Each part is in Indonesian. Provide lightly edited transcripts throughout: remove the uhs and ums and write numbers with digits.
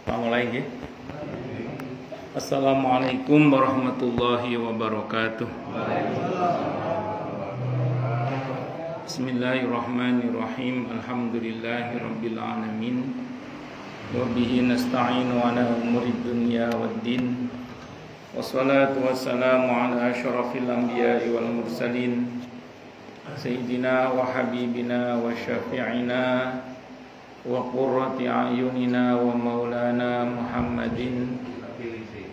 Mulai nggih. Assalamualaikum warahmatullahi wabarakatuh. Bismillahirrahmanirrahim. Alhamdulillahirabbil alamin. Wa bihi nasta'inu ala umuri dunya waddin. Wassalatu wassalamu ala asyrafil anbiya'i wal mursalin. Sayyidina wa habibina wa syafi'ina wa qurrati a'yunina wa maulana Muhammadin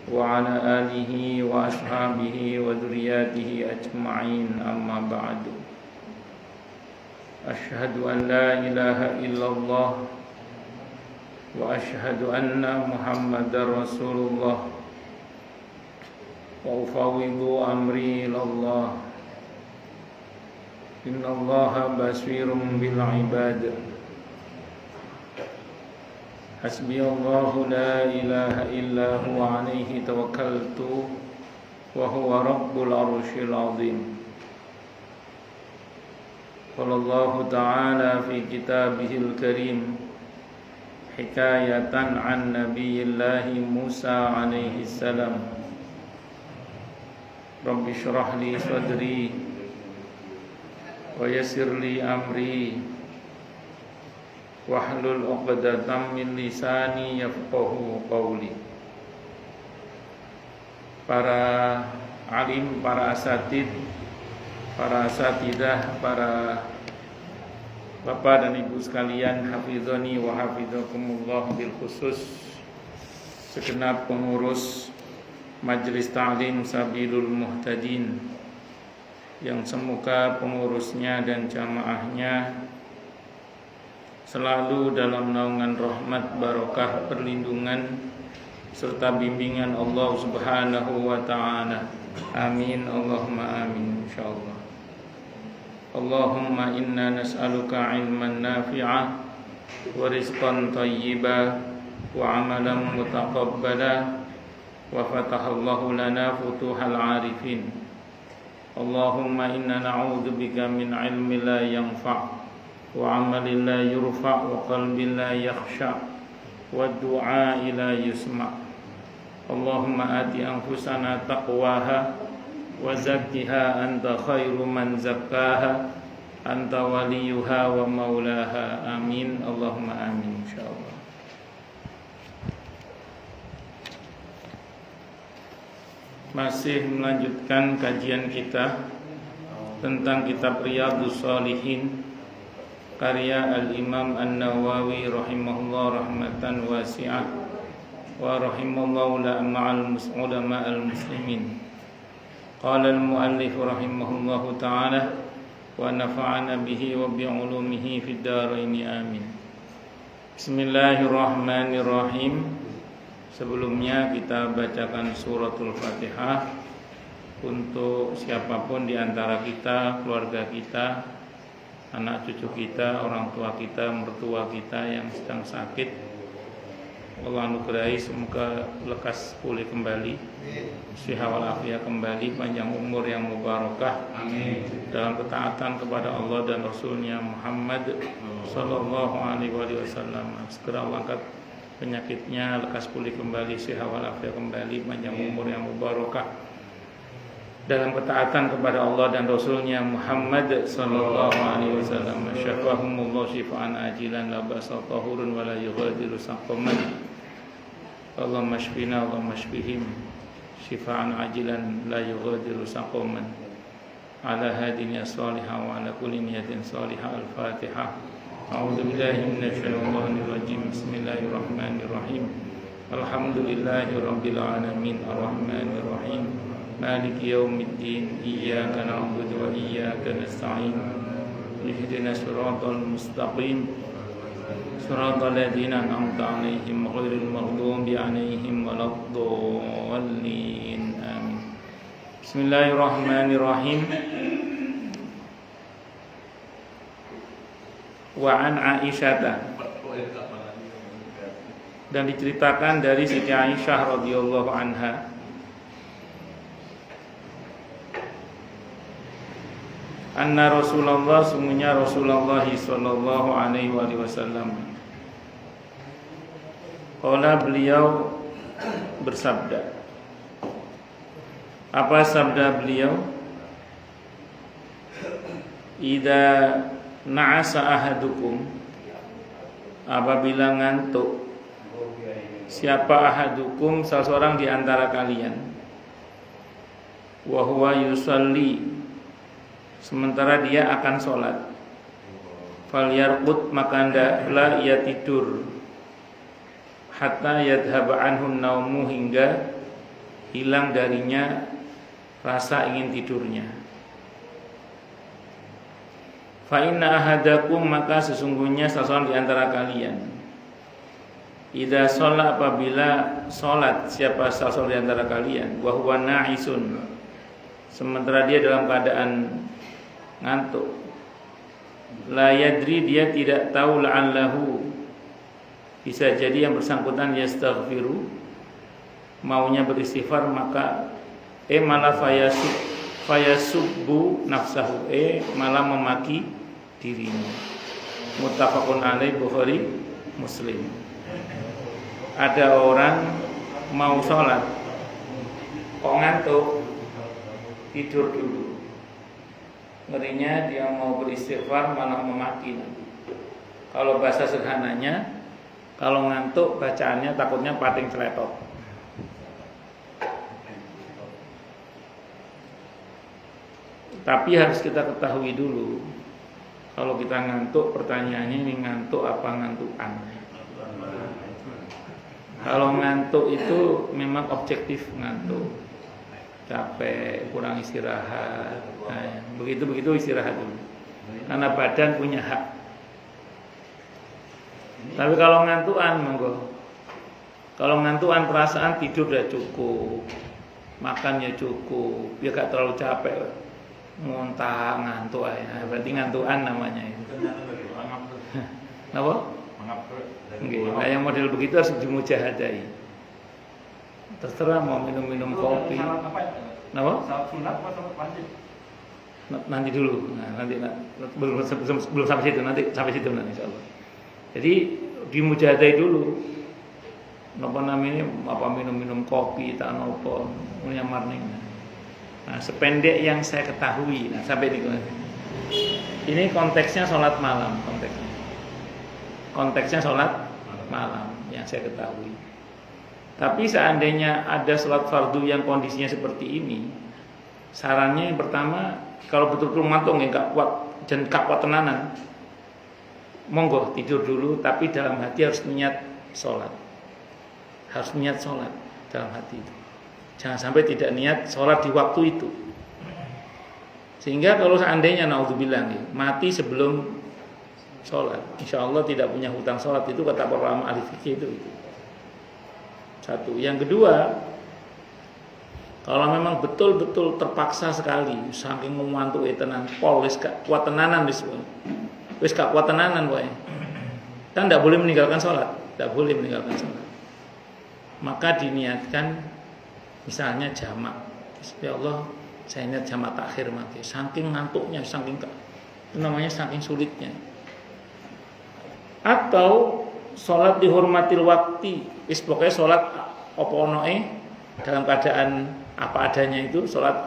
wa ala alihi wa ashabihi wa dzurriyyatihi ajma'in, amma ba'du. Asyhadu an la ilaha illallah wa asyhadu anna Muhammadar Rasulullah wa ufawwidu amri ilallah. Innallaha basirun bil ibad. Hasbiyallahu la ilaha illa huwa alaihi tawakkaltu wa huwa rabbul arsyil azim. Qala Allah ta'ala fi kitabihil karim hikayatan an nabiyillahi Musa alaihi salam. Rabbi shrah li sadri wa yassir li amri wahlul 'uqdatam min lisani yafqahu qawli. Para alim, para asatid, para asatidah, para bapak dan ibu sekalian, hafizani wa hafizakumullah, bil khusus segenap pengurus Majelis Ta'lim Sabilul Muhtadin, yang semoga pengurusnya dan jamaahnya selalu dalam naungan rahmat, barokah, perlindungan serta bimbingan Allah Subhanahu wa ta'ala. Amin, Allahumma amin, insyaallah. Allahumma inna nas'aluka ilman nafi'ah wa rizqan thayyiba wa amalan mutaqabbala wa fatahallahu lana futuhal arifin. Allahumma inna na'udzubika min ilmin la yanfa' wa amalin la yurfa' wa qalbin la yakhsha' wa du'a'i la yusma'. Allahumma ati anfusana taqwaha wa zakkiha anta khairu man zakkaha anta waliyuha wa maulaha. Amin, Allahumma amin, insyaallah. Masih melanjutkan kajian kita tentang kitab Riyadhus Shalihin karya Al-Imam An-Nawawi rahimahullah rahmatan wasi'ah wa rahimallahu ma'al ulama al-muslimin. Qala al-muallif rahimahullahu ta'ala wa nafa'ana bihi wa bi'ulumihi fid dharain, amin. Bismillahirrahmanirrahim. Sebelumnya kita bacakan suratul Fatihah untuk siapapun di antara kita, keluarga kita, anak cucu kita, orang tua kita, mertua kita yang sedang sakit. Allah anugerahi semoga lekas pulih kembali, sehat walafiat kembali, panjang umur yang mubarakah, amin, dalam ketaatan kepada Allah dan Rasulnya Muhammad sallallahu alaihi wasallam. Segera Allah angkat penyakitnya, lekas pulih kembali, sehat walafiat kembali, panjang umur yang mubarakah, dalam ketaatan kepada Allah dan Rasulnya Muhammad sallallahu alaihi wasallam. Syafahumullah syifaan ajilan la ba'sa tahurun wa la yughadiru saqaman. Allahumma shfina Allahumma shfihim syifaan ajilan la yughadiru saqaman. Ala hadiniya salihah wa ala kulli niyatin salihah. Al-Fatihah. A'udzu billahi minasy syaithanir rajim. Bismillahirrahmanirrahim. Alhamdulillahi rabbil alamin arrahmanir rahim maliki yaumiddin iyyaka na'budu wa iyyaka nasta'in ihdinas siratal mustaqim siratal ladzina an'amta 'alaihim ghairil maghdubi 'alaihim waladdallin, amin. Bismillahirrahmanirrahim. Wa an Aisyah, dan diceritakan dari Siti Aisyah radhiyallahu anha, anna Rasulullah, sungguhnya Rasulullah sallallahu alaihi wasallam Qala beliau bersabda. Apa sabda beliau? Idza na'asa ahadukum, apabila ngantuk siapa ahadukum, salah seorang di antara kalian, wa huwa yusalli, sementara dia akan sholat, falyarqut, maka hendaklah ia tidur, hatta yadhhaba anhu naumu, hingga hilang darinya rasa ingin tidurnya. Fa inna ahadakum, maka sesungguhnya salah seorang di antara kalian, idza shalla, apabila salat siapa salah seorang di antara kalian, wa huwa na'isun, sementara dia dalam keadaan ngantuk, la yadri, dia tidak tahu, la'allahu, bisa jadi yang bersangkutan yastaghfiru, maunya beristighfar, maka malah fayasubbu nafsahu, malah memaki dirinya. Muttafaqun alaih, Bukhari Muslim. Ada orang mau sholat kok ngantuk, tidur dulu, ngerinya dia mau beristighfar malah memaki nanti. Kalau bahasa sederhananya, kalau ngantuk bacaannya takutnya pating celetot. Tapi harus kita ketahui dulu, kalau kita ngantuk, pertanyaannya ini ngantuk apa ngantukan? Kalau ngantuk itu memang objektif ngantuk, capek, kurang istirahat. Nah, begitu istirahat dulu, karena badan punya hak. Tapi kalau ngantuan, monggo. Kalau ngantuan perasaan tidur udah cukup, makannya cukup, ya gak terlalu capek. Muntah ngantuk aja, berarti ngantuan namanya itu. Kenapa? Nggih, nah yang model begitu harus dimujahadai. Terserah mau minum kopi. Kenapa? Nanti dulu. Nah, nanti belum sampai situ, nanti sampai situ nanti insyaallah. Jadi dimujahadai dulu. Napa namanya? Apa minum kopi tak nopo nyamar ning. Nah, sependek yang saya ketahui, nah sampai ini konteksnya sholat malam, konteksnya sholat malam yang saya ketahui. Tapi seandainya ada sholat fardu yang kondisinya seperti ini, sarannya yang pertama, kalau betul-betul ngantuk nggak kuat dan gak kuat tenanan, monggo tidur dulu, tapi dalam hati harus niat sholat, dalam hati itu. Jangan sampai tidak niat sholat di waktu itu. Sehingga kalau seandainya naudzubillah mati sebelum sholat, insya Allah tidak punya hutang sholat, itu kata para ulama ahli fikih itu. Satu. Yang kedua, kalau memang betul-betul terpaksa sekali, saking ngantuk tenan, wis gak kuat tenanan wae. Kan tidak boleh meninggalkan sholat, Maka diniatkan misalnya jamak. Ya Allah, saya niat jamak takhir mati. Saking ngantuknya, saking sulitnya. Atau sholat dihormatil waktu, pokoknya sholat apa onoe dalam keadaan apa adanya, itu sholat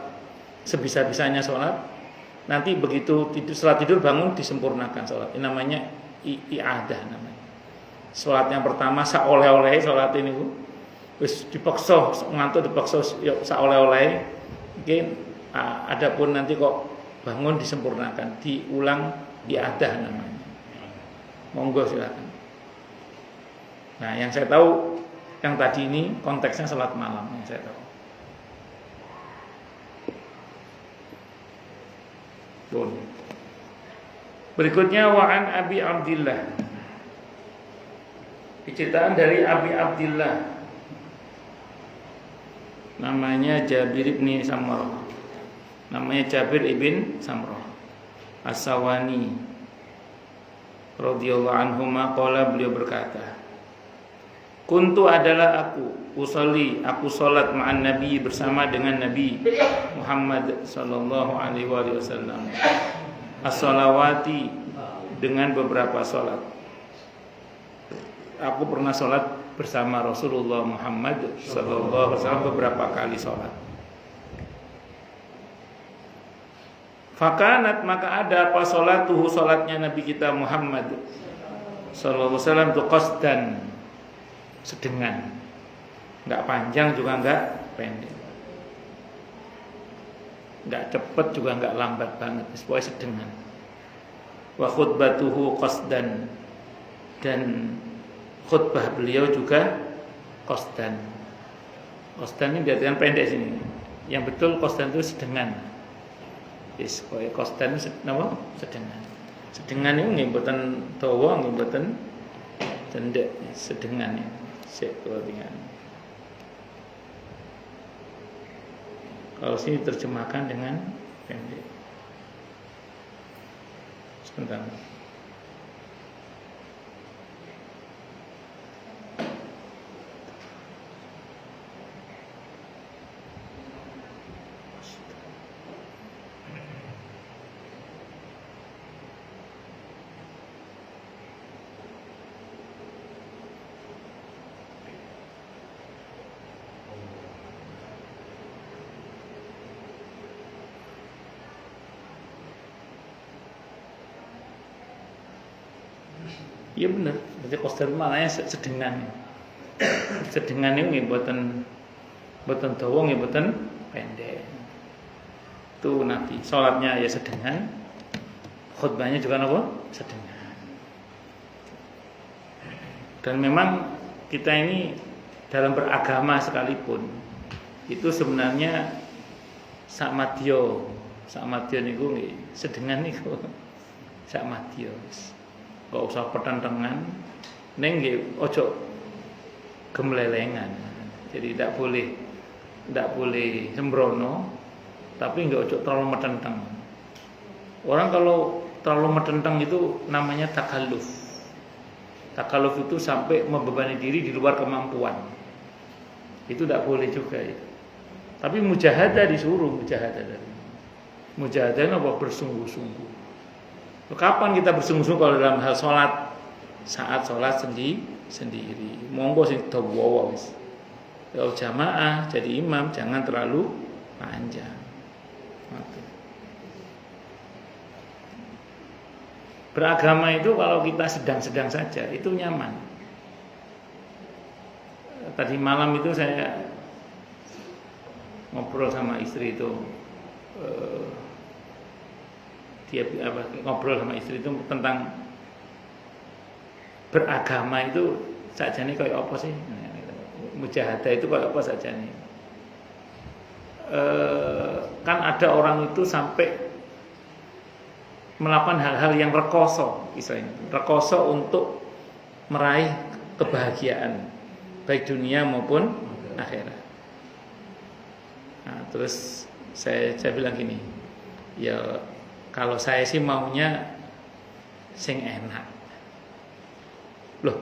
sebisa-bisanya sholat. Nanti begitu setelah tidur bangun disempurnakan sholat. Ini namanya i'adah namanya. Sholat yang pertama saoleh-oleh sholat ini Bu. Wis dipaksa ngantuk, dipaksa ya saoleh-oleh. Mungkin adapun nanti kok bangun disempurnakan, diulang i'adah namanya. Monggo silakan. Nah, yang saya tahu yang tadi ini konteksnya salat malam yang saya tahu. Boleh. Berikutnya wa'an Abi Abdillah. Diceritaan dari Abi Abdillah. Namanya Jabir ibn Samrah. As-Sawani radhiyallahu anhuma qala, beliau berkata, kuntu adalah aku salat ma'an Nabi, bersama dengan Nabi Muhammad sallallahu alaihi wasallam, as-salawati, dengan beberapa salat. Aku pernah salat bersama Rasulullah Muhammad sallallahu alaihi wasallam beberapa kali sholat. Fakanat, maka ada apa sholatuhu, sholatnya Nabi kita Muhammad sallallahu alaihi wasallam itu qasdan, sedengan, nggak panjang juga nggak pendek, nggak cepet juga nggak lambat banget, pokoknya sedengan. Wa khutbatuhu qasdan, dan khutbah beliau juga qasdan. Qasdan ini diartikan pendek sini. Yang betul qasdan itu sedengan. Wis koyo qasdan napa? Sedengan. Sedengan itu nggih mboten dawa, nggih mboten cendek, sedengan ya. Sik kelingan. Kalau sini terjemahkan dengan pendek. Sebentar. Iya benar, berarti qasdan maknanya sedengan. Sedengan itu nggih mboten dawa, nggih mboten pendek. Itu Nabi, salatnya ya sedengan, khutbahnya juga apa? Sedengan. Dan memang kita ini dalam beragama sekalipun itu sebenarnya sakmadya niku nggih sedengan niku. Sakmadya. Gak usah pertentangan, neng nggih ojo gemlelengan. Jadi tidak boleh sembrono, tapi nggak ojo terlalu metentang. Orang kalau terlalu metentang itu namanya takalluf. Takalluf itu sampai membebani diri di luar kemampuan. Itu tidak boleh juga itu. Tapi mujahadah disuruh, mujahadah apa? Bersungguh-sungguh. Kapan kita bersungguh-sungguh kalau dalam hal sholat? Saat sholat sendiri. Monggo sing dawa wis. Kalau jamaah jadi imam jangan terlalu panjang. Beragama itu kalau kita sedang-sedang saja itu nyaman. Tadi malam itu saya ngobrol sama istri itu. Dia ngobrol sama istri itu tentang beragama itu sajane kayak apa sih? Mujahadah itu kayak apa sajane? Kan ada orang itu sampai melakukan hal-hal yang rekoso, istilahnya rekoso untuk meraih kebahagiaan baik dunia maupun akhirat. Nah, terus saya bilang gini, ya kalau saya sih maunya sing enak. Loh,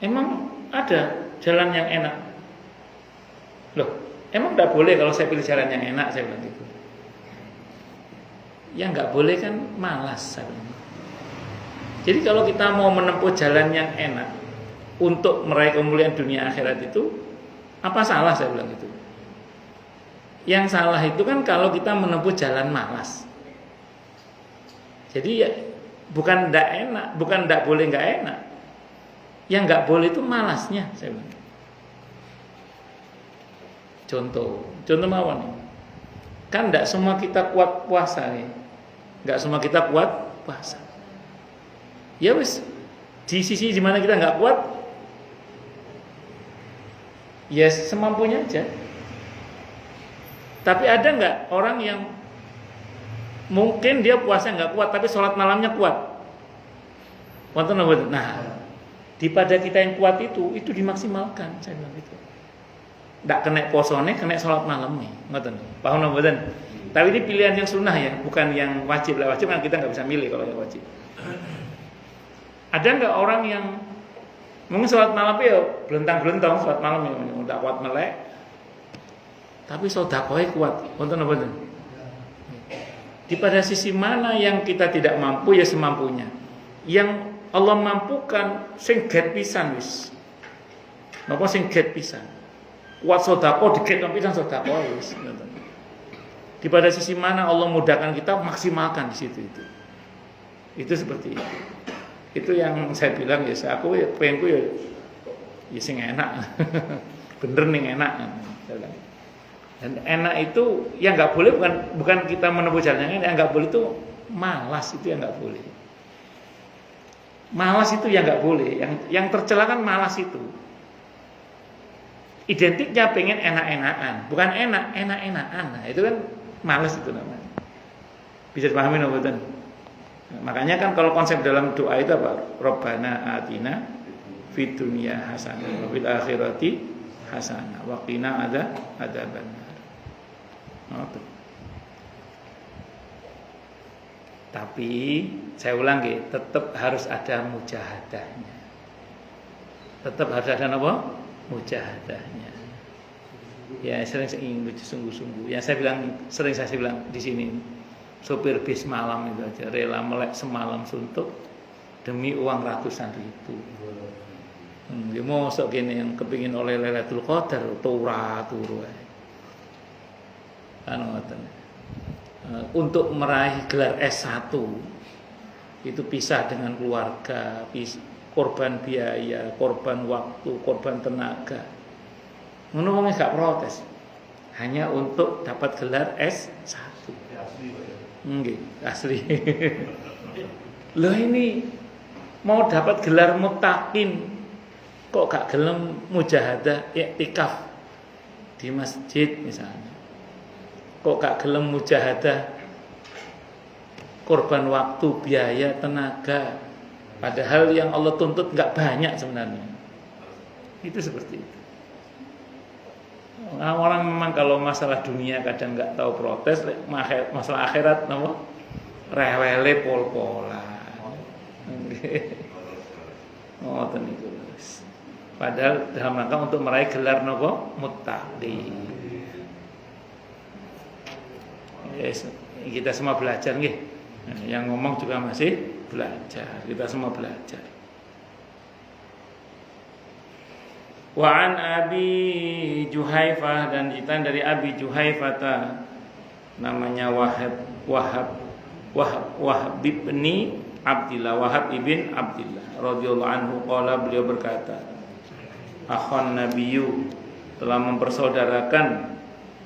emang ada jalan yang enak? Loh, emang tidak boleh kalau saya pilih jalan yang enak, saya bilang gitu. Yang nggak boleh kan malas. Jadi kalau kita mau menempuh jalan yang enak untuk meraih kemuliaan dunia akhirat itu, apa salah saya bilang gitu? Yang salah itu kan kalau kita menempuh jalan malas. Jadi ya bukan tidak enak, bukan tidak boleh nggak enak. Yang nggak boleh itu malasnya, saya bilang. Contoh mawon. Kan tidak semua kita kuat puasa nih, nggak semua kita kuat puasa. Ya wis, di sisi dimana kita nggak kuat, ya semampunya aja. Tapi ada nggak orang yang mungkin dia puasa nggak kuat, tapi sholat malamnya kuat? Nah, daripada kita yang kuat itu dimaksimalkan, saya bilang gitu. Nggak kena posone, kena sholat malam nih, ngoten. Paham nggak? Tapi ini pilihan yang sunnah ya, bukan yang wajib. Lah wajib kan kita nggak bisa milih kalau yang wajib. Ada nggak orang yang mungkin sholat malam ya belentang sholat malam ya, udah kuat melek, tapi sedekahnya kuat, ngoten. Di pada sisi mana yang kita tidak mampu ya semampunya. Yang Allah mampukan sing get pisan wis. Napa sing get pisan. Kuat sedekah diget pisan sedekah wis ngoten. Di pada sisi mana Allah mudahkan kita maksimalkan di situ itu. Itu seperti itu. Itu yang saya bilang ya, aku ya pengenku ya sing enak. Bener nih enak. Dan enak itu yang nggak boleh bukan kita menempuh jalan yang nggak boleh itu malas, itu yang nggak boleh. Malas itu yang nggak boleh. Yang tercela kan malas itu. Identiknya pengen enak-enakan, bukan enak-enakan. Nah, itu kan malas itu namanya. Bisa dipahami nggak betul? Nah, makanya kan kalau konsep dalam doa itu apa? Rabbana atina fid dunya hasanah wa fil akhirati hasanah wa qina adzabannar. Tapi saya ulang tetap harus ada mujahadahnya. Tetap harus ada apa? Mujahadahnya. Ya sering sungguh-sungguh. Ya saya bilang di sini sopir bis malam itu aja rela melek semalam suntuk demi uang ratusan ribu. Dia mosok gini yang kepingin oleh Lailatul Qadar turu ae. Kan ngoten. Untuk meraih gelar S1 itu pisah dengan keluarga, korban biaya, korban waktu, korban tenaga. Ngono wong gak protes. Hanya untuk dapat gelar S1. Nggih, asli. Loh ini mau dapat gelar muttaqin kok gak gelem mujahadah iktikaf di masjid misalnya. Kok gak gelem mujahadah korban waktu, biaya, tenaga. Padahal yang Allah tuntut gak banyak sebenarnya. Itu seperti itu. Nah, orang memang kalau masalah dunia kadang gak tahu protes, masalah akhirat napa? Rewele pol-polan. Ngoten niku. Padahal dalam rangka untuk meraih gelar napa? Muttaqin. Yes, kita semua belajar nggih. Yang ngomong juga masih belajar. Kita semua belajar. Wa an Abi Juhaifah, dan kita dari Abi Juhaifah namanya Wahab ibni Abdillah, Wahab ibn Abdillah radhiyallahu anhu qala, beliau berkata, akhon nabiyyu, telah mempersaudarakan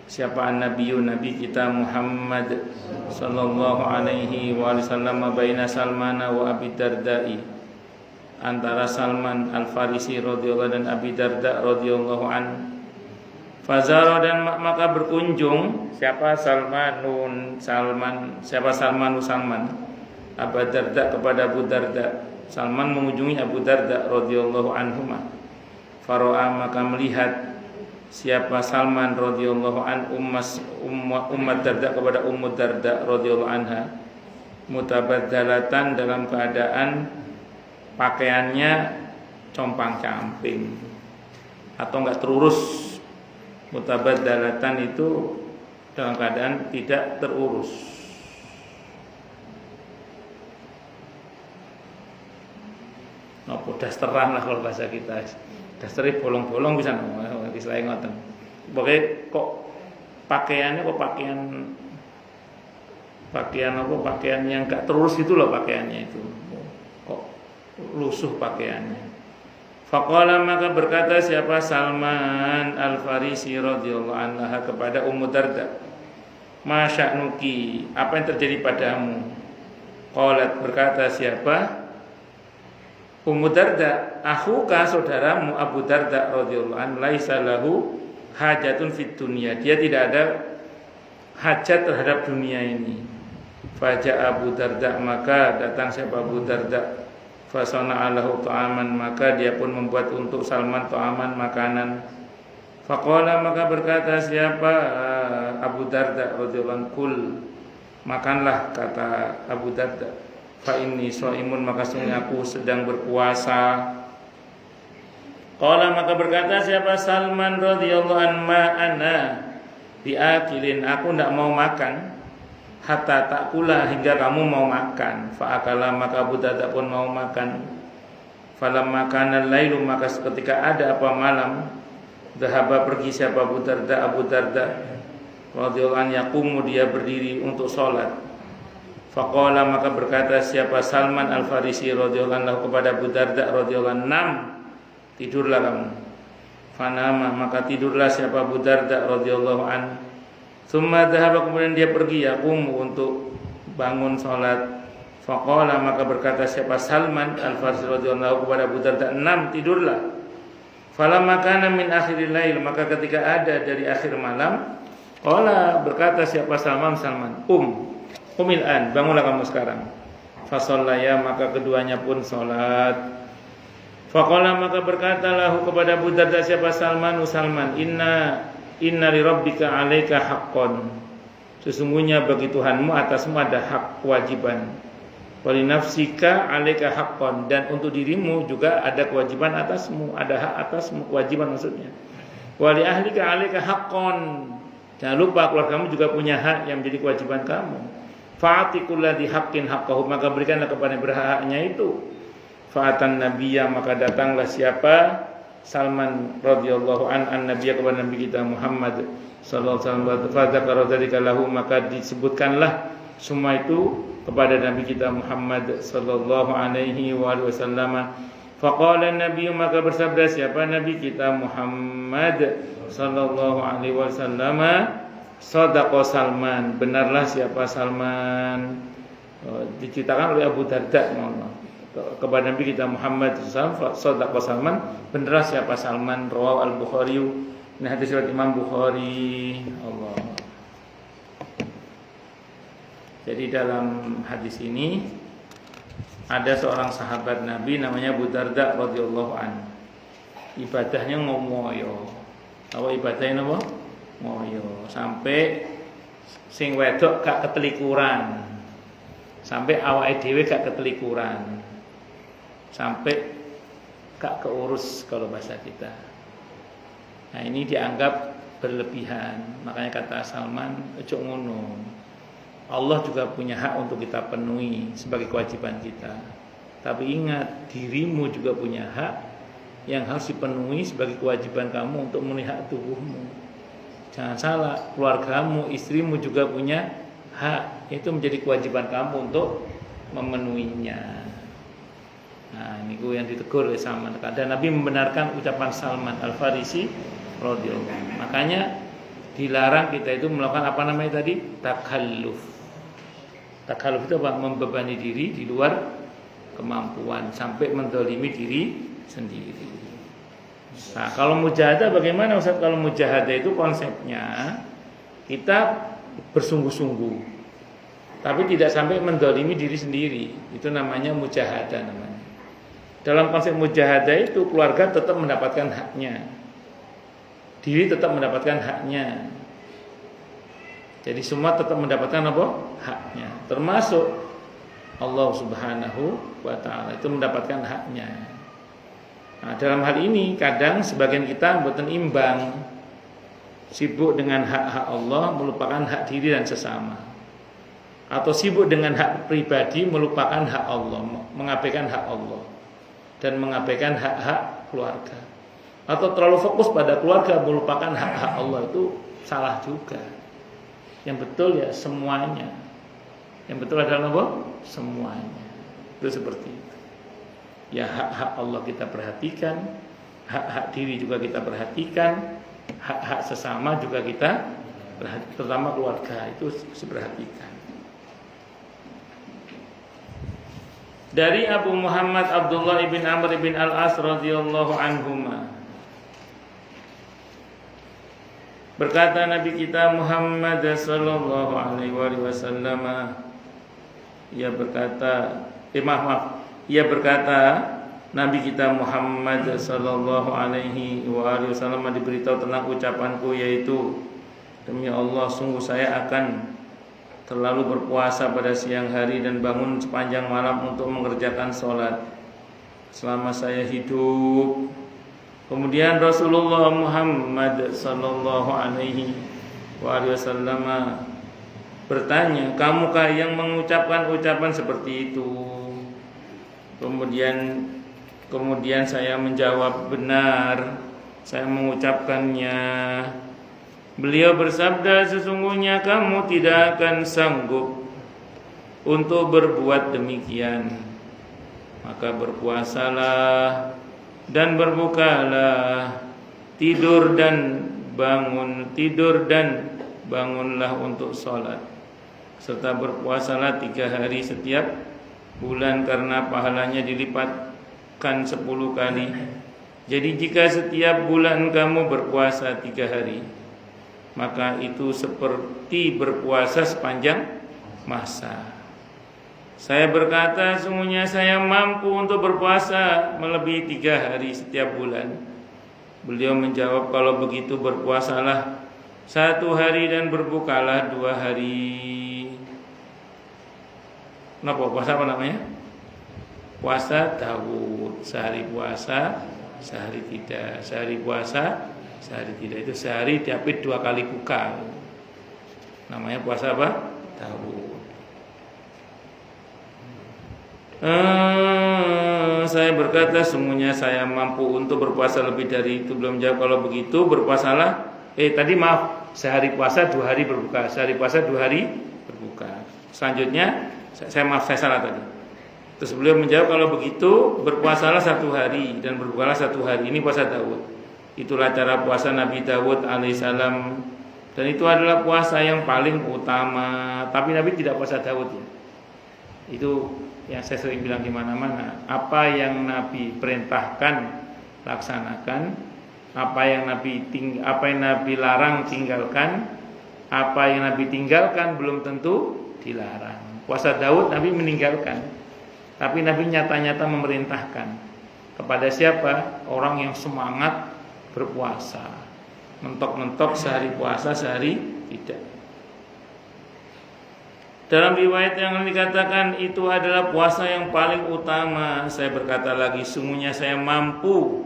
siapa an-nabiyyu, nabi kita Muhammad sallallahu alaihi wasallam, baina Salman wa Abi Darda'i, antara Salman Al-Farisi radhiyallahu dan Abi Darda radhiyallahu an. Fazara, dan maka berkunjung siapa Salman Abu Darda kepada Abu Darda. Salman mengunjungi Abu Darda radhiyallahu anhuma. Faro'a, maka melihat siapa Salman radhiyallahu an Ummat Darda kepada Ummu Darda radhiyallahu anha, mutabadzalatan, dalam keadaan pakaiannya compang-camping atau enggak terurus. Mutabadzalatan itu dalam keadaan tidak terurus. Nopo dasteran lah kalau bahasa kita. Dastere bolong-bolong bisa istilahnya ngoten. Pokoke kok pakaiannya pakaian yang gak terurus itu loh pakaiannya itu. Kok lusuh pakaiannya. Faqala, maka berkata siapa Salman Al-Farisi radhiyallahu anha kepada Ummu Darda, ma sya'nuki, apa yang terjadi padamu? Qalat, berkata siapa Ummu Darda, akhuka, saudaramu Abu Darda radhiyallahu anhu, laisa lahu hajatun fid dunya, dia tidak ada hajat terhadap dunia ini. Faja Abu Darda, maka datang siapa Abu Darda, fasana alahu ta'aman, maka dia pun membuat untuk Salman ta'aman, makanan. Faqala, maka berkata siapa Abu Darda radhiyallahu anhu, kul, makanlah, kata Abu Darda. Fa inni shaimun, maka sungguh aku sedang berpuasa. Qala, maka berkata siapa Salman radhiyallahu anhu, ma ana biakilin, aku tidak mau makan, hatta takula, hingga kamu mau makan. Fa akala, maka Abu Darda pun mau makan. Falamma kana lailu, maka ketika ada apa malam, dhahaba pergi siapa Abu Darda radhiyallahu anhu, yaqumu dia berdiri untuk salat. Faqala, maka berkata siapa Salman Al-Farisi radhiyallahu anhu kepada Abu Darda radhiyallahu anhu, "Nam, tidurlah kamu." Fanama, maka tidurlah siapa Abu Darda radhiyallahu anhu. Tsumma dhahaba, kemudian dia pergi yaqumu untuk bangun salat. Faqala, maka berkata siapa Salman Al-Farisi radhiyallahu anhu kepada Abu Darda, "Nam, tidurlah." Falamma kana min akhiril lail, maka ketika ada dari akhir malam, qala, berkata siapa Salman, umil an, bangunlah kamu sekarang. Fasallaya, maka keduanya pun salat. Faqala, maka berkata lahu kepada Abu Darda siapa Salman, inna li rabbika 'alaika haqqan. Sesungguhnya bagi Tuhanmu atasmu ada hak kewajiban. Wali nafsika 'alaika haqqan, dan untuk dirimu juga ada kewajiban atasmu, ada hak atasmu, kewajiban maksudnya. Wali ahlika 'alaika haqqan, jangan lupa keluargamu juga punya hak yang menjadi kewajiban kamu. Fa'ati kulladzi haqqin haqqahu, maka berikanlah kepada yang berhaknya itu. Fa'atan nabiyya, maka datanglah siapa Salman radhiyallahu an nabiyya kepada nabi kita Muhammad sallallahu alaihi wasallam. Fadzakara dzalika lahu, maka disebutkanlah semua itu kepada nabi kita Muhammad sallallahu alaihi wasallam. Faqala nabi, maka bersabda siapa nabi kita Muhammad sallallahu alaihi wasallam, shadaqa Salman, benarlah siapa Salman. Diceritakan oleh Abu Darda kepada nabi kita Muhammad sallallahu alaihi wasallam, shadaqa Salman, benarlah siapa Salman. Rawahu Al-Bukhari, ini hadis riwayat Imam Bukhari. Allah. Jadi dalam hadis ini ada seorang sahabat Nabi namanya Abu Darda radhiyallahu anhu. Ibadahnya ngomoyo. Apa ibadahnya apa? Ngoyo. Sampai sing wedok gak ketelikuran. Sampai awake dhewe gak ketelikuran. Sampai gak keurus kalau bahasa kita. Nah, ini dianggap berlebihan. Makanya kata Salman, ojo ngono. Allah juga punya hak untuk kita penuhi sebagai kewajiban kita. Tapi ingat, dirimu juga punya hak yang harus dipenuhi sebagai kewajiban kamu untuk memenuhi hak tubuhmu. Jangan salah, keluargamu, istrimu juga punya hak. Itu menjadi kewajiban kamu untuk memenuhinya. Nah, ini yang ditegur oleh Salman. Dan Nabi membenarkan ucapan Salman Al-Farisi radhiyallahu anhu. Makanya dilarang kita itu melakukan apa namanya tadi? Takalluf. Takalluf itu apa? Membebani diri di luar kemampuan sampai mendolimi diri sendiri. Nah, kalau mujahadah bagaimana Ustaz? Kalau mujahadah itu konsepnya kita bersungguh-sungguh, tapi tidak sampai mendolimi diri sendiri. Itu namanya mujahadah namanya. Dalam konsep mujahadah itu keluarga tetap mendapatkan haknya, diri tetap mendapatkan haknya. Jadi semua tetap mendapatkan apa? Haknya. Termasuk Allah Subhanahu wa taala itu mendapatkan haknya. Nah, dalam hal ini kadang sebagian kita mboten imbang. Sibuk dengan hak-hak Allah, melupakan hak diri dan sesama. Atau sibuk dengan hak pribadi, melupakan hak Allah, mengabaikan hak Allah dan mengabaikan hak-hak keluarga. Atau terlalu fokus pada keluarga, melupakan hak-hak Allah, itu salah juga. Yang betul ya semuanya. Yang betul adalah apa? Semuanya. Itu seperti itu. Ya hak-hak Allah kita perhatikan, hak-hak diri juga kita perhatikan, hak-hak sesama juga kita perhatikan, terutama keluarga itu diperhatikan. Dari Abu Muhammad Abdullah ibn Amr ibn Al-As radhiyallahu anhuma, berkata Nabi kita Muhammad sallallahu alaihi wasallam, ia berkata, Nabi kita Muhammad sallallahu alaihi wasallam diberitahu tentang ucapanku, yaitu, demi Allah sungguh saya akan terlalu berpuasa pada siang hari dan bangun sepanjang malam untuk mengerjakan sholat selama saya hidup. Kemudian Rasulullah Muhammad sallallahu alaihi wasallam bertanya, kamukah yang mengucapkan ucapan seperti itu? Kemudian Kemudian saya menjawab, benar, saya mengucapkannya. Beliau bersabda, sesungguhnya kamu tidak akan sanggup untuk berbuat demikian. Maka berpuasalah dan berbukalah, tidur dan bangunlah untuk sholat, serta berpuasalah 3 hari setiap bulan, karena pahalanya dilipatkan 10 kali. Jadi jika setiap bulan kamu berpuasa 3 hari, maka itu seperti berpuasa sepanjang masa. Saya berkata, sungguhnya saya mampu untuk berpuasa melebihi 3 hari setiap bulan. Beliau menjawab, kalau begitu berpuasalah 1 hari dan berbukalah 2 hari. Kenapa puasa apa namanya? Puasa Daud. Sehari puasa, sehari tidak. Sehari puasa, sehari tidak. Itu sehari tapi 2 kali buka. Namanya puasa apa? Daud. Saya berkata, sungguhnya saya mampu untuk berpuasa lebih dari itu. Belum jawab, kalau begitu berpuasalah. Sehari puasa 2 hari berbuka. Sehari puasa 2 hari berbuka. Selanjutnya saya salah tadi. Terus beliau menjawab, kalau begitu berpuasalah 1 hari dan berbukalah 1 hari. Ini puasa Daud. Itulah cara puasa Nabi Daud alaihissalam, dan itu adalah puasa yang paling utama. Tapi Nabi tidak puasa Daud ya. Itu yang saya sering bilang di mana-mana. Apa yang Nabi perintahkan laksanakan, apa yang Nabi larang tinggalkan, apa yang Nabi tinggalkan belum tentu dilarang. Puasa Daud Nabi meninggalkan, tapi Nabi nyata-nyata memerintahkan. Kepada siapa? Orang yang semangat berpuasa, mentok-mentok sehari puasa, sehari tidak. Dalam riwayat yang dikatakan itu adalah puasa yang paling utama. Saya berkata lagi, sungguhnya saya mampu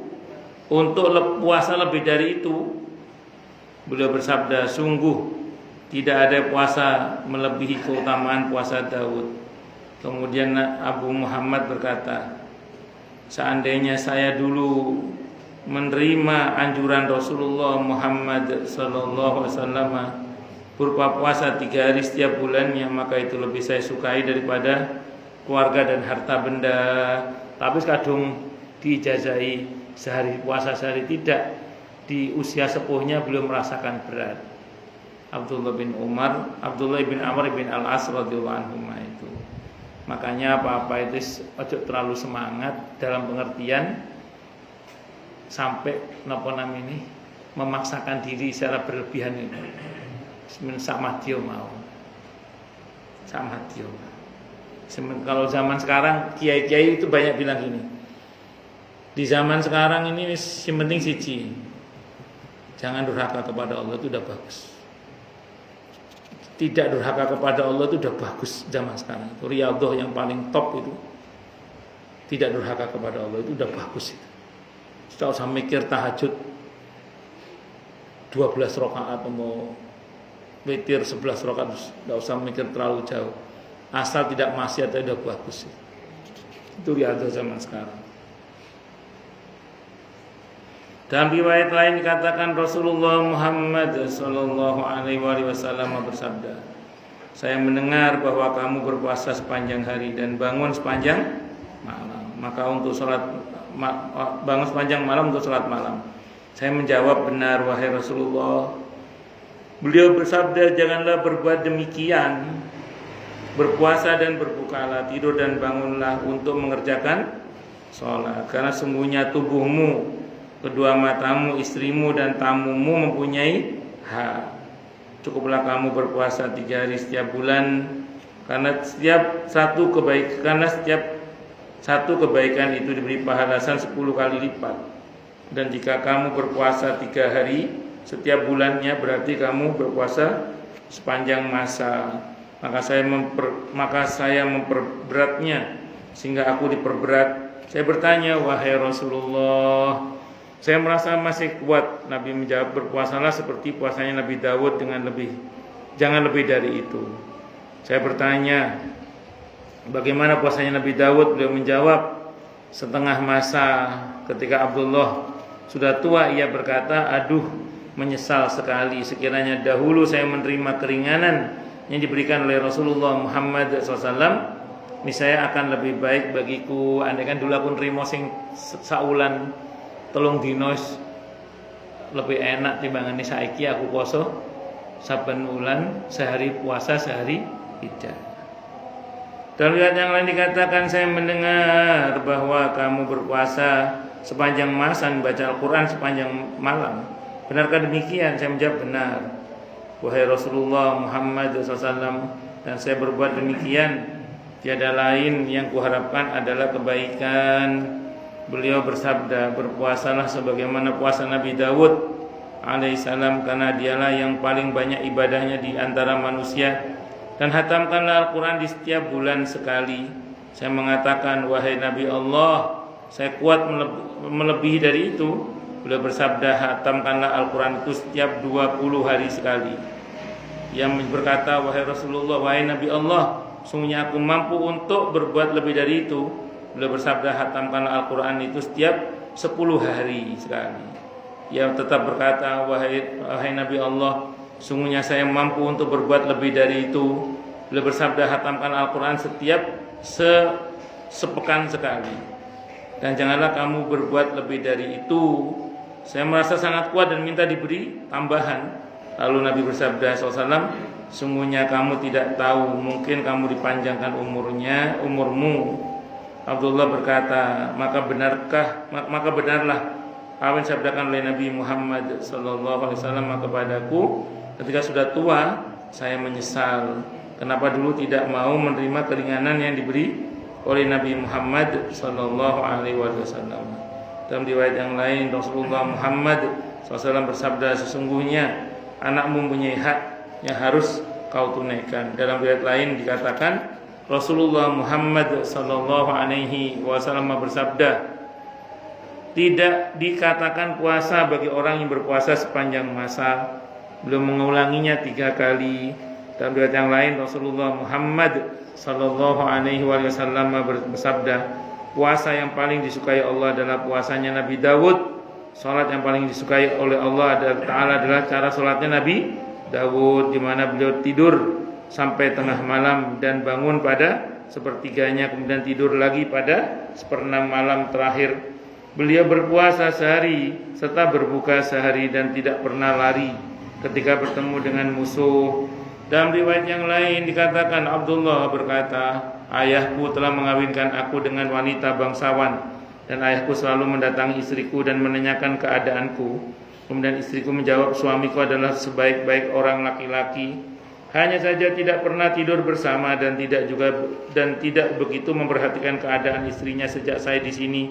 untuk puasa lebih dari itu. Beliau bersabda, sungguh tidak ada puasa melebihi keutamaan puasa Daud. Kemudian Abu Muhammad berkata, seandainya saya dulu menerima anjuran Rasulullah Muhammad SAW berupa puasa 3 hari setiap bulannya, maka itu lebih saya sukai daripada keluarga dan harta benda. Tapi kadung diijazai sehari puasa sehari tidak. Di usia sepuhnya belum merasakan berat. Abdullah bin Amr bin Al-As radhiyallahu anhu itu. Makanya apa-apa itu ojo terlalu semangat, dalam pengertian sampai memaksakan diri secara berlebihan ini. Sama dia mau. Kalau zaman sekarang kiai-kiai itu banyak bilang gini. Di zaman sekarang ini yang penting siji, jangan durhaka kepada Allah, itu udah bagus. Tidak durhaka kepada Allah itu udah bagus zaman sekarang. Itu riyadhah yang paling top itu. Tidak durhaka kepada Allah itu udah bagus itu. Tidak usah mikir tahajud 12 rakaat atau witir 11 rakaat, tidak usah mikir terlalu jauh. Asal tidak maksiat itu udah bagus. Itu riyadhah zaman sekarang. Dalam riwayat lain dikatakan Rasulullah Muhammad sallallahu alaihi wasallam bersabda, saya mendengar bahwa kamu berpuasa sepanjang hari dan bangun sepanjang malam. Maka untuk bangun sepanjang malam untuk salat malam. Saya menjawab, benar wahai Rasulullah. Beliau bersabda, janganlah berbuat demikian. Berpuasa dan berbukalah, tidur dan bangunlah untuk mengerjakan sholat. Karena sungguhnya tubuhmu, kedua matamu, istrimu dan tamumu mempunyai hak. Cukuplah kamu berpuasa 3 hari setiap bulan, karena setiap satu kebaikan itu diberi pahala 10 kali lipat. Dan jika kamu berpuasa 3 hari setiap bulannya, berarti kamu berpuasa sepanjang masa. Maka saya memperberatnya sehingga aku diperberat. Saya bertanya, wahai Rasulullah, saya merasa masih kuat. Nabi menjawab, berpuasalah seperti puasanya Nabi Daud jangan lebih dari itu. Saya bertanya, bagaimana puasanya Nabi Daud? Beliau menjawab, setengah masa ketika Abdullah sudah tua, ia berkata, aduh menyesal sekali sekiranya dahulu saya menerima keringanan yang diberikan oleh Rasulullah Muhammad SAW, niscaya akan lebih baik bagiku andaikan dulu aku nerima sing saulan telung dinos, lebih enak timbangane saiki aku poso saben wulan, sehari puasa sehari tidak. Dalam riwayat yang lain dikatakan, saya mendengar bahwa kamu berpuasa sepanjang masa dan baca Al-Quran sepanjang malam. Benarkah demikian? Saya menjawab, benar. Wahai Rasulullah Muhammad SAW, dan saya berbuat demikian, tiada lain yang kuharapkan adalah kebaikan. Beliau bersabda, berpuasalah sebagaimana puasa Nabi Dawud alaihissalam, karena dialah yang paling banyak ibadahnya di antara manusia. Dan hatamkanlah Al-Quran di setiap bulan sekali. Saya mengatakan, wahai Nabi Allah, saya kuat melebihi dari itu. Beliau bersabda, hatamkanlah Al-Quran itu setiap 20 hari sekali. Yang berkata, wahai Rasulullah, wahai Nabi Allah, sungguhnya aku mampu untuk berbuat lebih dari itu. Beliau bersabda, hatamkanlah Al-Quran itu setiap 10 hari sekali. Yang tetap berkata, wahai Nabi Allah, sungguhnya saya mampu untuk berbuat lebih dari itu. Beliau bersabda, hatamkan Al-Quran setiap sepekan sekali. Dan janganlah kamu berbuat lebih dari itu. Saya merasa sangat kuat dan minta diberi tambahan. Lalu Nabi bersabda SAW, sungguhnya kamu tidak tahu, mungkin kamu dipanjangkan umurmu. Abdullah berkata, maka benarlah apa yang disabdakan oleh Nabi Muhammad SAW kepadaku, ketika sudah tua saya menyesal kenapa dulu tidak mau menerima keringanan yang diberi oleh Nabi Muhammad SAW. Dalam riwayat yang lain, Rasulullah Muhammad SAW bersabda, sesungguhnya anakmu mempunyai hak yang harus kau tunaikan. Dalam riwayat lain dikatakan, Rasulullah Muhammad SAW bersabda, tidak dikatakan puasa bagi orang yang berpuasa sepanjang masa. Belum mengulanginya 3 kali. Dalam riwayat yang lain, Rasulullah Muhammad SAW bersabda, puasa yang paling disukai Allah adalah puasanya Nabi Dawud. Salat yang paling disukai oleh Allah Ta'ala adalah cara salatnya Nabi Dawud, di mana beliau tidur sampai tengah malam dan bangun pada sepertiganya, kemudian tidur lagi pada 1/6 malam terakhir. Beliau berpuasa sehari serta berbuka sehari dan tidak pernah lari ketika bertemu dengan musuh. Dalam riwayat yang lain dikatakan, Abdullah berkata, ayahku telah mengawinkan aku dengan wanita bangsawan, dan ayahku selalu mendatangi istriku dan menanyakan keadaanku. Kemudian istriku menjawab, suamiku adalah sebaik-baik orang laki-laki. Hanya saja tidak pernah tidur bersama dan tidak begitu memperhatikan keadaan istrinya sejak saya di sini.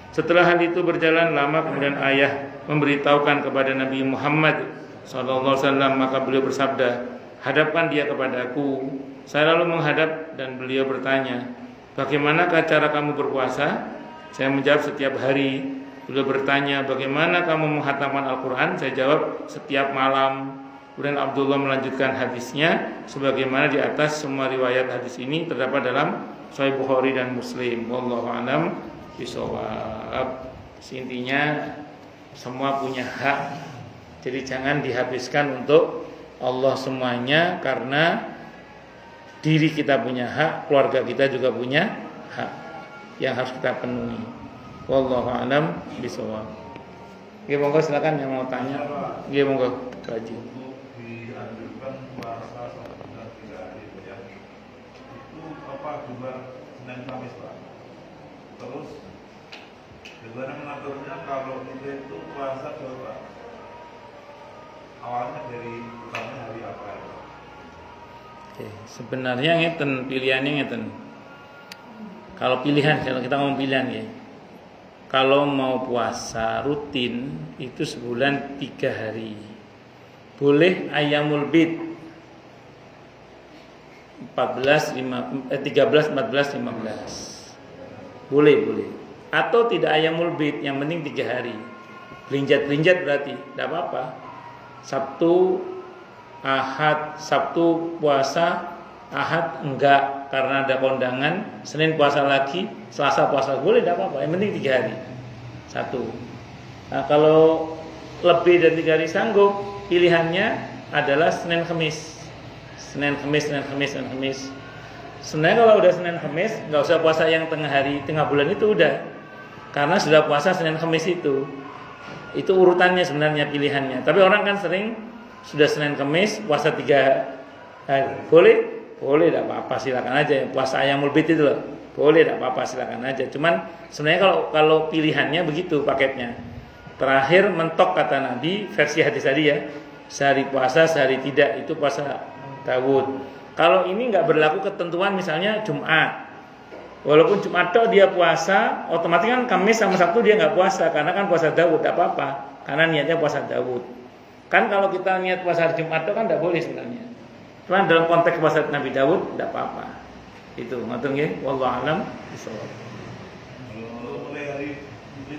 Setelah hal itu berjalan lama, kemudian ayah memberitahukan kepada Nabi Muhammad SAW, maka beliau bersabda, hadapkan dia kepadaku. Saya lalu menghadap dan beliau bertanya, bagaimanakah cara kamu berpuasa? Saya menjawab, setiap hari. Beliau bertanya, bagaimana kamu menghatamkan Al-Quran? Saya jawab, setiap malam. Kemudian Abdullah melanjutkan hadisnya sebagaimana di atas. Semua riwayat hadis ini terdapat dalam Sahih Bukhari dan Muslim. Wallahu a'lam bishawab. Intinya semua punya hak. Jadi jangan dihabiskan untuk Allah semuanya, karena diri kita punya hak, keluarga kita juga punya hak yang harus kita penuhi. Wallahu a'lam bishawab. Nggih, monggo silakan yang mau tanya. Nggih, monggo Pak Haji. Dianjurkan puasa sampai 3 hari ya. Itu apa juga Senin Kamis, Pak? Terus bagaimana mengaturnya kalau kita itu puasa coba awalnya dari utamanya hari apa ya? Oke, sebenarnya ngeten pilihannya ngeten. Kalau pilihan, kalau kita ngomong pilihan ya. Kalau mau puasa rutin itu sebulan 3 hari. Boleh ayamul bid 13, 14, 15. Boleh. Atau tidak ayamul bid, yang penting 3 hari. Belinjat berarti tidak apa-apa. Sabtu, Ahad, Sabtu puasa, Ahad enggak. karena ada kondangan, Senin puasa lagi, Selasa puasa, boleh, tidak apa-apa. Yang penting 3 hari. 1. Nah, kalau lebih dari 3 hari sanggup, pilihannya adalah Senin Kamis. Senin Kamis. Sebenarnya kalau udah Senin Kamis, nggak usah puasa yang tengah hari, tengah bulan itu udah. Karena sudah puasa Senin Kamis itu. Itu urutannya sebenarnya pilihannya. Tapi orang kan sering sudah Senin Kamis puasa 3 hari. Boleh tidak apa-apa, silakan aja. Puasa Ayyamul Bid itu loh. Boleh tidak apa-apa, silakan aja. Cuman sebenarnya kalau pilihannya begitu paketnya. Terakhir mentok kata Nabi versi hadis tadi ya. Sehari puasa, sehari tidak, itu puasa Daud. Kalau ini nggak berlaku ketentuan misalnya Jumat. Walaupun Jumat dia puasa, otomatis kan Kamis sama Sabtu dia nggak puasa karena kan puasa Daud, tidak apa-apa. Karena niatnya puasa Daud. Kan kalau kita niat puasa hari Jumat kan tidak boleh sebenarnya. Cuma dalam konteks puasa Nabi Daud tidak apa-apa. Itu ngoten nggih, wallahu alam bishawab. Kalau mulai hari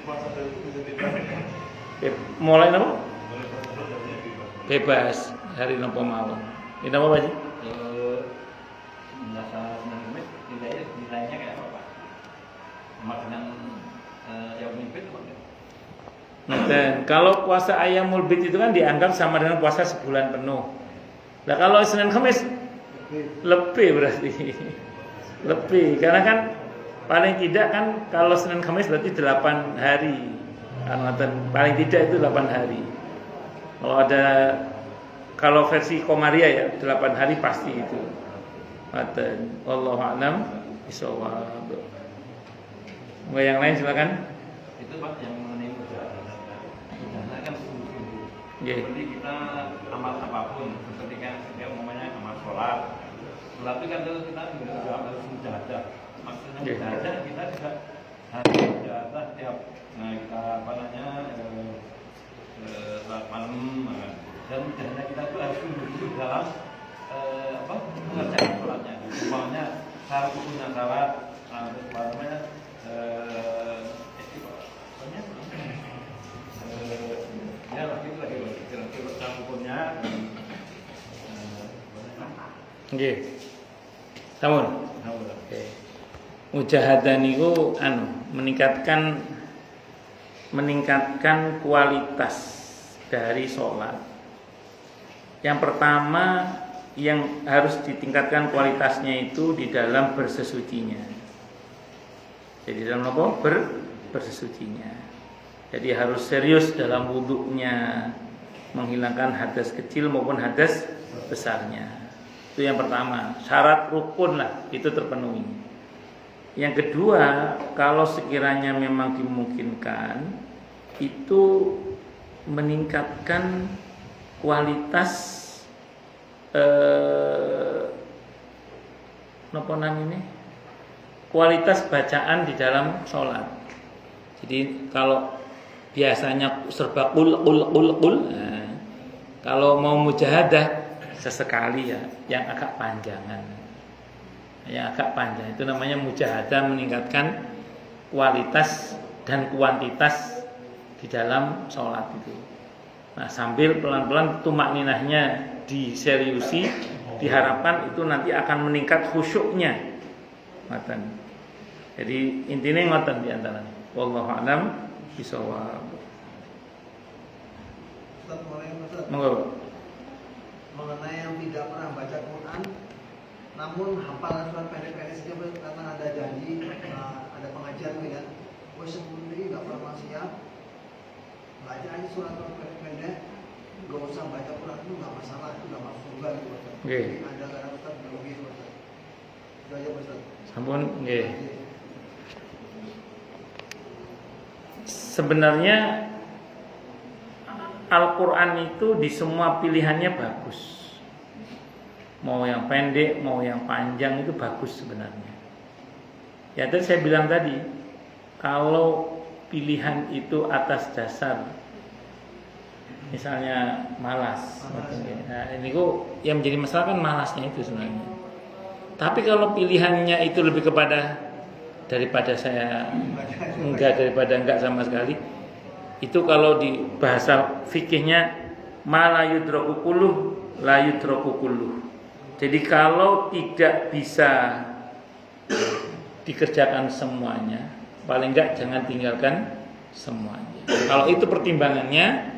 puasa Daud itu bisa bebas. Mulai apa? Mulai puasa Daud artinya bebas. Bebas hari nopo mawon. Ini apa Pak Ji? Senang Kamis nilainya kayak apa Pak? Makanan yang mimpin apa enggak? Dan kalau puasa Ayyamul Bid itu kan dianggap sama dengan puasa sebulan penuh. Nah kalau Senin Kamis lebih berarti lebih, karena kan paling tidak kan kalau Senin Kamis berarti 8 hari. Paling tidak itu 8 hari. Kalau versi Komaria ya 8 hari pasti itu. Wallahu a'lam bishawab. Mau yang lain silakan. Itu Pak yang mengenai karena kan sungguh-sungguh. Nggih. Seperti kita amal apapun, seperti kan umpamanya amal sholat itu kan terus kita juga harus mujahadah. Maksudnya mujahadah kita juga harus mujahadah tiap kita saat malam dan mujahadah kita itu harus sungguh-sungguh dalam mengerjakan sholatnya. Umpamanya syarat punya syarat, terus umpamanya ya lagi kira-kira hukumnya. Nggih. Sampun. Oke. Mujahadah niku meningkatkan kualitas dari sholat. Yang pertama yang harus ditingkatkan kualitasnya itu di dalam bersesucinya. Jadi dalam apa? Bersesucinya. Jadi harus serius dalam wudhunya, menghilangkan hadas kecil maupun hadas besarnya. Itu yang pertama. Syarat rukun lah itu terpenuhi. Yang kedua, kalau sekiranya memang dimungkinkan, itu meningkatkan kualitas kualitas bacaan di dalam sholat. Jadi kalau biasanya serba qul, nah, kalau mau mujahadah sesekali ya yang agak panjangan. Yang agak panjang itu namanya mujahadah, meningkatkan kualitas dan kuantitas di dalam sholat itu. Nah, sambil pelan-pelan tumakninahnya diseriusi, diharapkan itu nanti akan meningkat khusyuknya. Ngoten. Jadi intinya ngoten di antaranya. Wallahu a'lam bishawab. Monggo. Mengenai yang tidak pernah baca Quran, namun hafal surat pendek-pendek saja karena ada janji, ada pengajian kan. Wes sebelum ini nggak pernah maksiat, baca aja surat pendek, nggak usah baca Quran itu nggak masalah, itu nggak masuk surga gitu. Nggih. Ada kata Ustaz berlebih Ustaz. Itu aja Ustaz. Sampun nggih. Sebenarnya Al-Quran itu di semua pilihannya bagus. Mau yang pendek, mau yang panjang itu bagus sebenarnya. Ya tadi saya bilang tadi, kalau pilihan itu atas dasar misalnya malas. Nah, ini kok yang menjadi masalah kan malasnya itu sebenarnya. Tapi kalau pilihannya itu lebih kepada daripada enggak sama sekali, itu kalau di bahasa fikihnya la yudraku kulluh. Jadi kalau tidak bisa dikerjakan semuanya, paling enggak jangan tinggalkan semuanya. Kalau itu pertimbangannya,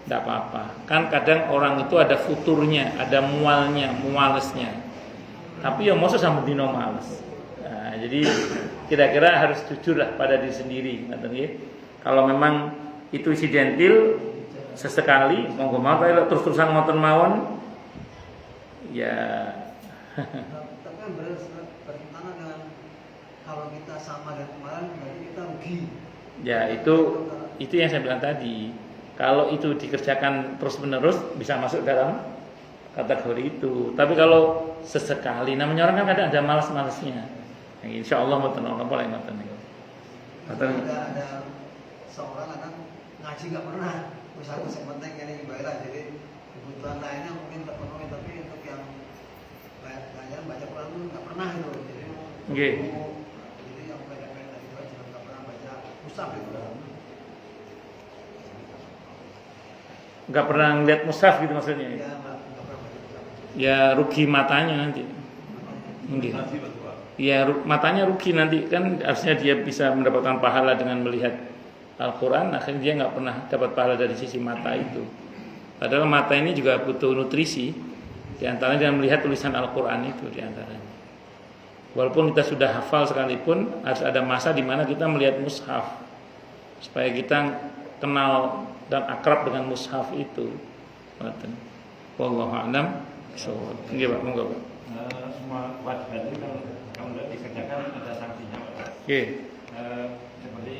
tidak apa-apa. Kan kadang orang itu ada futurnya, ada mualnya, mualesnya. Tapi ya masa sampai dino males. Nah, jadi kira-kira harus jujur lah pada diri sendiri. Kalau memang itu insidentil sesekali, monggo mau terus-terusan ngoten mawon, ya. Tapi kan bertentangan dengan kalau kita sama dengan kemarin berarti kita rugi. Ya itu yang saya bilang tadi. Kalau itu dikerjakan terus-menerus bisa masuk dalam kategori itu. Tapi kalau sesekali, namanya orang kan kadang ada malas-malasnya. Insya Allah mau tenang, boleh ngoten. Ada seorang anak ngaji nggak pernah, usaha yang penting ini ibadah. Jadi kebutuhan lainnya mungkin terpenuhi, tapi untuk yang baca Quran itu nggak pernah itu. Jadi jadi yang pendek-pendek tadi juga nggak pernah baca mushaf itu. Nggak pernah ngeliat mushaf gitu maksudnya? Ya, nggak pernah baca mushaf. Ya rugi matanya nanti. Mungkin. Ya matanya rugi nanti, kan harusnya dia bisa mendapatkan pahala dengan melihat Al-Quran, akhirnya dia nggak pernah dapat pahala dari sisi mata itu. Padahal mata ini juga butuh nutrisi, diantaranya dengan melihat tulisan Al-Quran itu diantaranya. Walaupun kita sudah hafal sekalipun, harus ada masa di mana kita melihat mushaf supaya kita kenal dan akrab dengan mushaf itu. Wallahu a'lam. Nggih Pak, monggo Pak. Semua wajiban itu kalau tidak dikerjakan ada sanksinya Pak. Oke. Seperti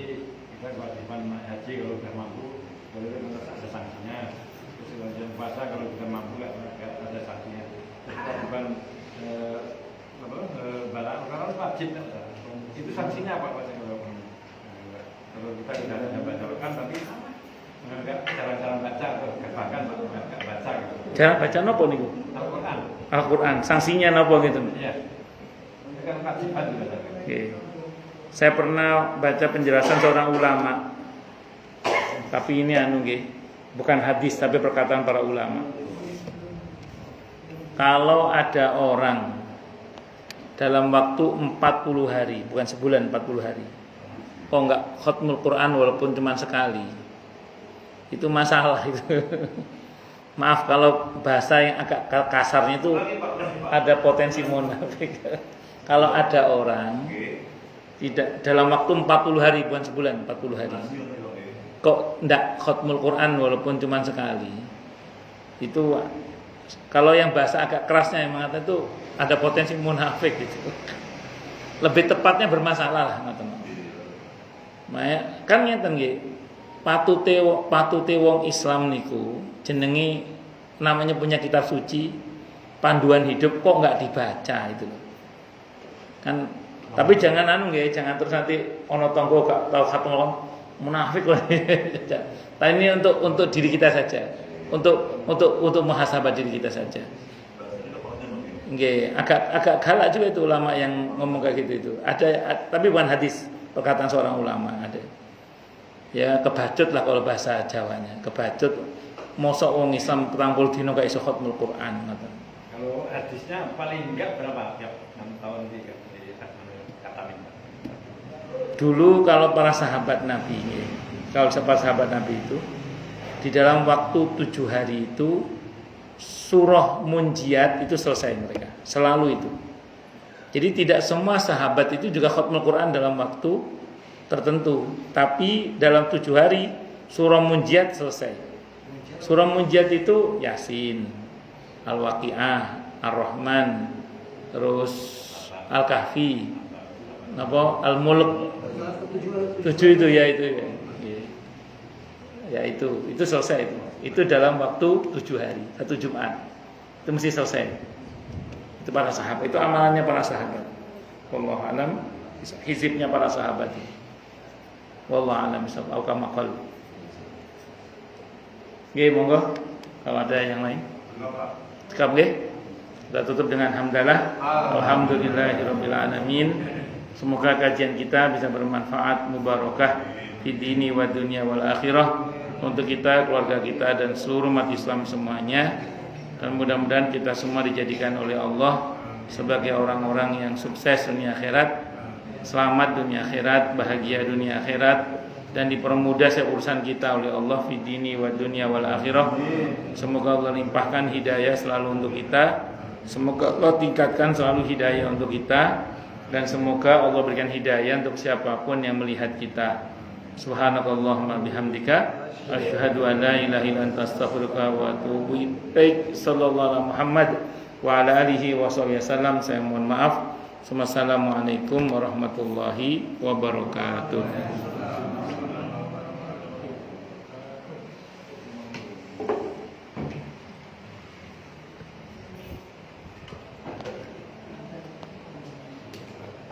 kita kewajiban haji kalau sudah mampu, kalau ada sanksinya. Terus kewajiban puasa kalau sudah mampu nggak ada sanksinya. Terus kewajiban barang wajib itu sanksinya apa Pak? Kalau kita tidak ada baca-bacakan tapi nggak cara-cara baca atau bahkan nggak baca gitu. Cara baca nopo niku? Al-Quran. Al-Quran. Sanksinya nopo gitu? Iya. Itu kan kewajiban juga. Oke. Saya pernah baca penjelasan seorang ulama. Tapi ini bukan hadis tapi perkataan para ulama. Kalau ada orang dalam waktu 40 hari, bukan sebulan, 40 hari, kok enggak khatmul Quran walaupun cuma sekali, itu masalah itu. Maaf kalau bahasa yang agak kasarnya itu ada potensi munafik. Kalau ada orang tidak dalam waktu 40 hari, bukan sebulan, 40 hari, kok enggak khatmul Quran walaupun cuma sekali, itu kalau yang bahasa agak kerasnya yang mengatakan itu ada potensi munafik gitu. Lebih tepatnya bermasalah lah ngoten. Kan ngeten nggih. Patute wong Islam niku jenenge namanya punya kitab suci, panduan hidup kok enggak dibaca itu loh. Kan tapi jangan jangan terus nanti ono tangga gak tahu khatmul munafik loh. Tapi ini untuk diri kita saja. Untuk muhasabah diri kita saja. Nggih, agak galak juga itu ulama yang ngomong kayak gitu itu. Ada tapi bukan hadis, perkataan seorang ulama ada. Ya kebacut lah kalau bahasa Jawanya, kebacut. Mosok wong Islam 30 dino gak iso khatmul Quran ngoten. Kalau hadisnya paling enggak berapa tiap 6 tahun di katamin. Dulu kalau para sahabat Nabi, kalau sahabat Nabi itu di dalam waktu 7 hari itu surah Munjiat itu selesai mereka, selalu itu. Jadi tidak semua sahabat itu juga khatmul Quran dalam waktu tertentu, tapi dalam 7 hari surah Munjiat selesai. Surah Munjiat itu Yasin, Al-Waqiah, Ar-Rahman, terus Al-Kahfi, Al-Mulk. 7 itu ya itu ya. Ya itu selesai itu. Itu dalam waktu 7 hari, 1 Jumat. Itu mesti selesai. Itu para sahabat, itu amalannya para sahabat. Wallahu alam, hizibnya para sahabat. Wallahu alam bisawab. Au kama qalu. Nggih, monggo kalau ada yang lain. Cukup nggih? Kita tutup dengan hamdalah. Alhamdulillahirabbil alamin. Semoga kajian kita bisa bermanfaat, mubarakah fi dini wa dunya wal akhirah. Untuk kita, keluarga kita dan seluruh umat Islam semuanya. Dan mudah-mudahan kita semua dijadikan oleh Allah sebagai orang-orang yang sukses dunia akhirat, selamat dunia akhirat, bahagia dunia akhirat, dan dipermudah urusan kita oleh Allah fi dini wa dunya wal akhirah. Semoga Allah limpahkan hidayah selalu untuk kita, semoga Allah tingkatkan selalu hidayah untuk kita, dan semoga Allah berikan hidayah untuk siapapun yang melihat kita. Subhanakallahumma bihamdika asyhadu an la ilaha illa anta astaghfiruka wa atubu ilaik. Sallallahu alaihi Muhammad wa ala alihi wasallam. Saya mohon maaf. Wassalamualaikum warahmatullahi wabarakatuh.